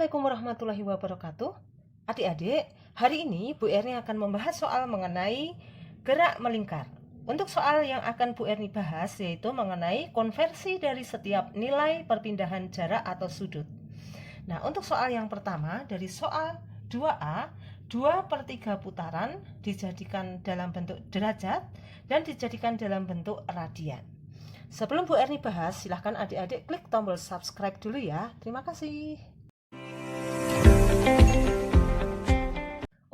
Assalamualaikum warahmatullahi wabarakatuh. Adik-adik, hari ini Bu Erni akan membahas soal mengenai gerak melingkar. Untuk soal yang akan Bu Erni bahas yaitu mengenai konversi dari setiap nilai perpindahan jarak atau sudut. Nah, untuk soal yang pertama dari soal 2A, 2/3 putaran dijadikan dalam bentuk derajat dan dijadikan dalam bentuk radian. Sebelum Bu Erni bahas, silahkan adik-adik klik tombol subscribe dulu ya. Terima kasih.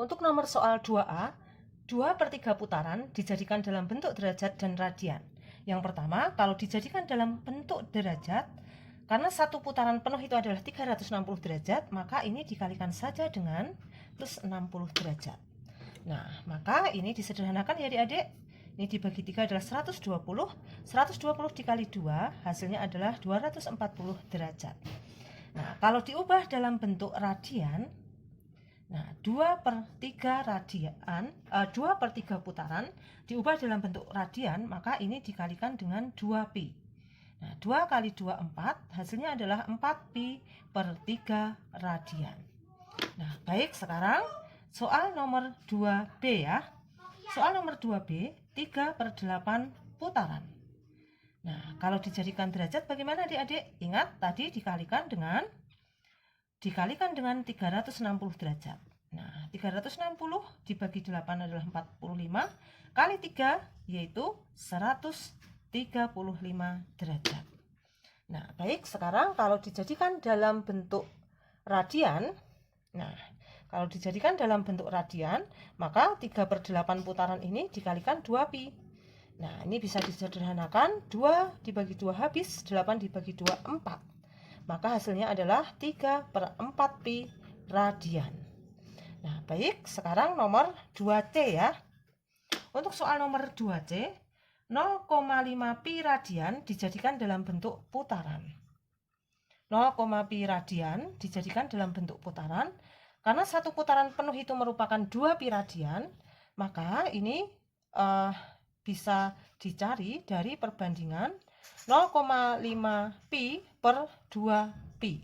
Untuk nomor soal 2A, 2/3 putaran dijadikan dalam bentuk derajat dan radian. Yang pertama, kalau dijadikan dalam bentuk derajat, karena satu putaran penuh itu adalah 360 derajat, maka ini dikalikan saja dengan plus 60 derajat. Nah, maka ini disederhanakan ya adik-adik. Ini dibagi 3 adalah 120. 120 dikali 2, hasilnya adalah 240 derajat. Nah, kalau diubah dalam bentuk radian, nah, 2/3 radian, 2/3 putaran diubah dalam bentuk radian, maka ini dikalikan dengan 2pi. Nah, 2 kali 2, 4, hasilnya adalah 4pi/3 radian. Nah, baik, sekarang soal nomor 2B ya. Soal nomor 2B, 3/8 putaran. Nah, kalau dijadikan derajat bagaimana adik-adik? Ingat, tadi dikalikan dengan 360 derajat. Nah, 360 dibagi 8 adalah 45, kali 3 yaitu 135 derajat. Nah, baik, sekarang kalau dijadikan dalam bentuk radian, nah, kalau dijadikan dalam bentuk radian, maka 3/8 putaran ini dikalikan 2pi. Nah, ini bisa disederhanakan, 2 dibagi 2 habis, 8 dibagi 2, 4. Maka hasilnya adalah 3/4pi radian. Nah, baik, sekarang nomor 2C ya. Untuk soal nomor 2C, 0,5pi radian dijadikan dalam bentuk putaran. 0,pi radian dijadikan dalam bentuk putaran. Karena satu putaran penuh itu merupakan 2pi radian, maka ini bisa dicari dari perbandingan 0,5pi per 2pi.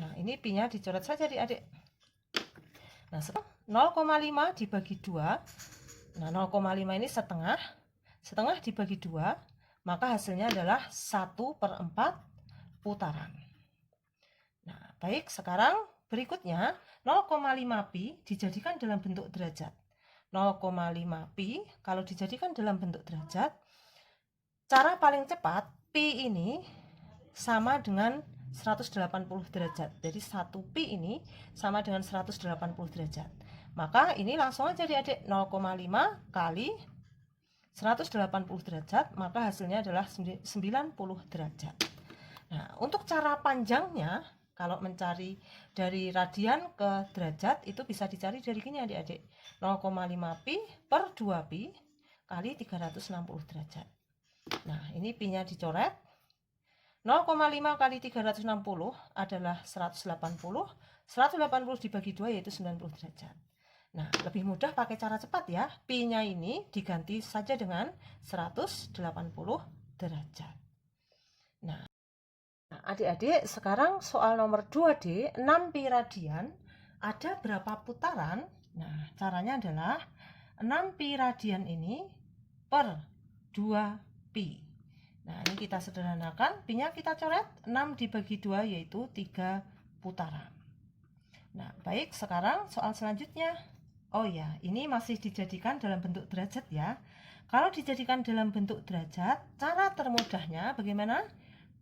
Nah, ini pi-nya dicoret saja adik-adik. Nah, 0,5 dibagi 2. Nah, 0,5 ini setengah. Setengah dibagi 2, maka hasilnya adalah 1/4 putaran. Nah, baik, sekarang berikutnya 0,5pi dijadikan dalam bentuk derajat. 0,5pi kalau dijadikan dalam bentuk derajat, cara paling cepat pi ini sama dengan 180 derajat. Jadi 1pi ini sama dengan 180 derajat. Maka ini langsung aja adik-adik, 0,5 kali 180 derajat, maka hasilnya adalah 90 derajat. Nah, untuk cara panjangnya, kalau mencari dari radian ke derajat itu bisa dicari dari gini adik-adik, 0,5pi per 2pi kali 360 derajat. Nah, ini pi-nya dicoret. 0,5 kali 360 adalah 180. 180 dibagi 2 yaitu 90 derajat. Nah, lebih mudah pakai cara cepat ya. Pi-nya ini diganti saja dengan 180 derajat. Nah, adik-adik, sekarang soal nomor 2D, 6pi radian, ada berapa putaran? Nah, caranya adalah 6pi radian ini per 2pi. Nah, ini kita sederhanakan, pi-nya kita coret, 6 dibagi 2 yaitu 3 putaran. Nah, baik, sekarang soal selanjutnya. Oh ya, ini masih dijadikan dalam bentuk derajat ya. Kalau dijadikan dalam bentuk derajat, cara termudahnya bagaimana?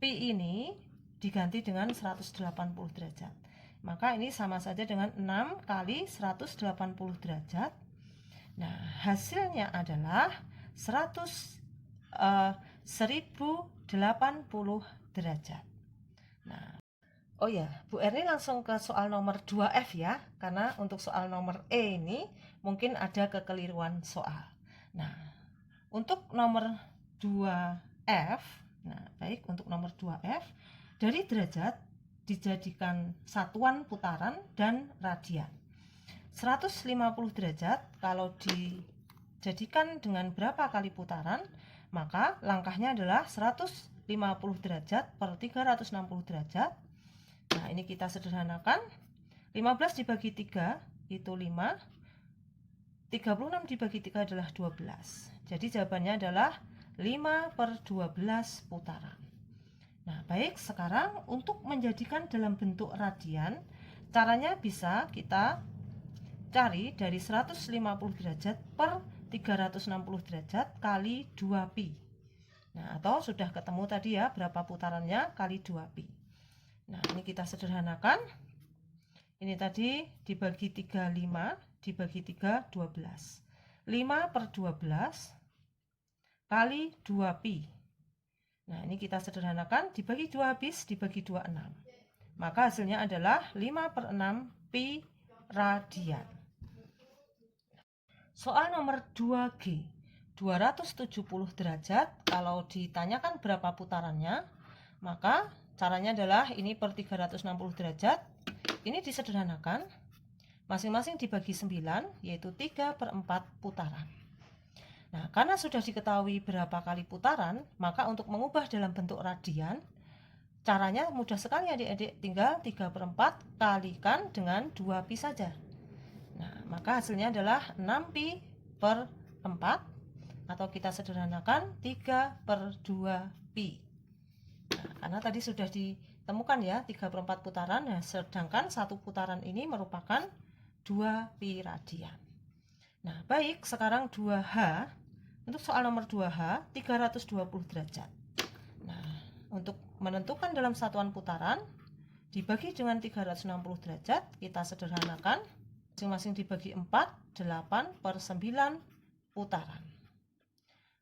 Pi ini diganti dengan 180 derajat. Maka ini sama saja dengan 6 kali 180 derajat. Nah, hasilnya adalah 1080 derajat. Nah, oh ya, Bu Erni langsung ke soal nomor 2F ya, karena untuk soal nomor E ini mungkin ada kekeliruan soal. Nah, untuk nomor 2F, nah baik, untuk nomor 2F, dari derajat dijadikan satuan putaran dan radian. 150 derajat kalau dijadikan dengan berapa kali putaran, maka langkahnya adalah 150 derajat per 360 derajat Nah, ini kita sederhanakan. 15 dibagi 3 itu 5. 36 dibagi 3 adalah 12. Jadi jawabannya adalah 5/12 putaran. Nah, baik, sekarang untuk menjadikan dalam bentuk radian, caranya bisa kita cari dari 150 derajat per 360 derajat kali 2pi. Nah, atau sudah ketemu tadi ya berapa putarannya kali 2pi. Nah, ini kita sederhanakan. Ini tadi dibagi 3 5, dibagi 3 12. 5/12 kali 2pi. Nah, ini kita sederhanakan, dibagi 2 habis, dibagi 2 6. Maka hasilnya adalah 5/6 pi radian. Soal nomor 2G. 270 derajat, kalau ditanyakan berapa putarannya, maka caranya adalah ini per 360 derajat. Ini disederhanakan, masing-masing dibagi 9, yaitu 3/4 putaran. Nah, karena sudah diketahui berapa kali putaran, maka untuk mengubah dalam bentuk radian, caranya mudah sekali adik-adik, tinggal 3/4 kalikan dengan 2pi saja. Nah, maka hasilnya adalah 6pi/4, atau kita sederhanakan 3/2pi. Nah, karena tadi sudah ditemukan ya 3/4 putaran, nah, sedangkan satu putaran ini merupakan 2pi radian. Nah, baik, sekarang 2H. Untuk soal nomor 2H, 320 derajat. Nah, untuk menentukan dalam satuan putaran, dibagi dengan 360 derajat, kita sederhanakan, masing-masing dibagi 4, 8/9 putaran.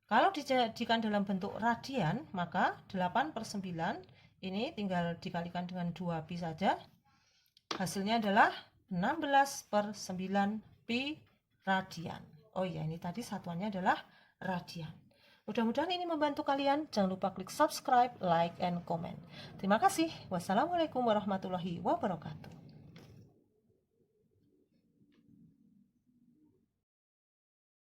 Kalau dijadikan dalam bentuk radian, maka 8/9 ini tinggal dikalikan dengan 2pi saja. Hasilnya adalah 16/9 pi radian. Oh iya, ini tadi satuannya adalah radian. Mudah-mudahan ini membantu kalian. Jangan lupa klik subscribe, like, and comment. Terima kasih. Wassalamualaikum warahmatullahi wabarakatuh.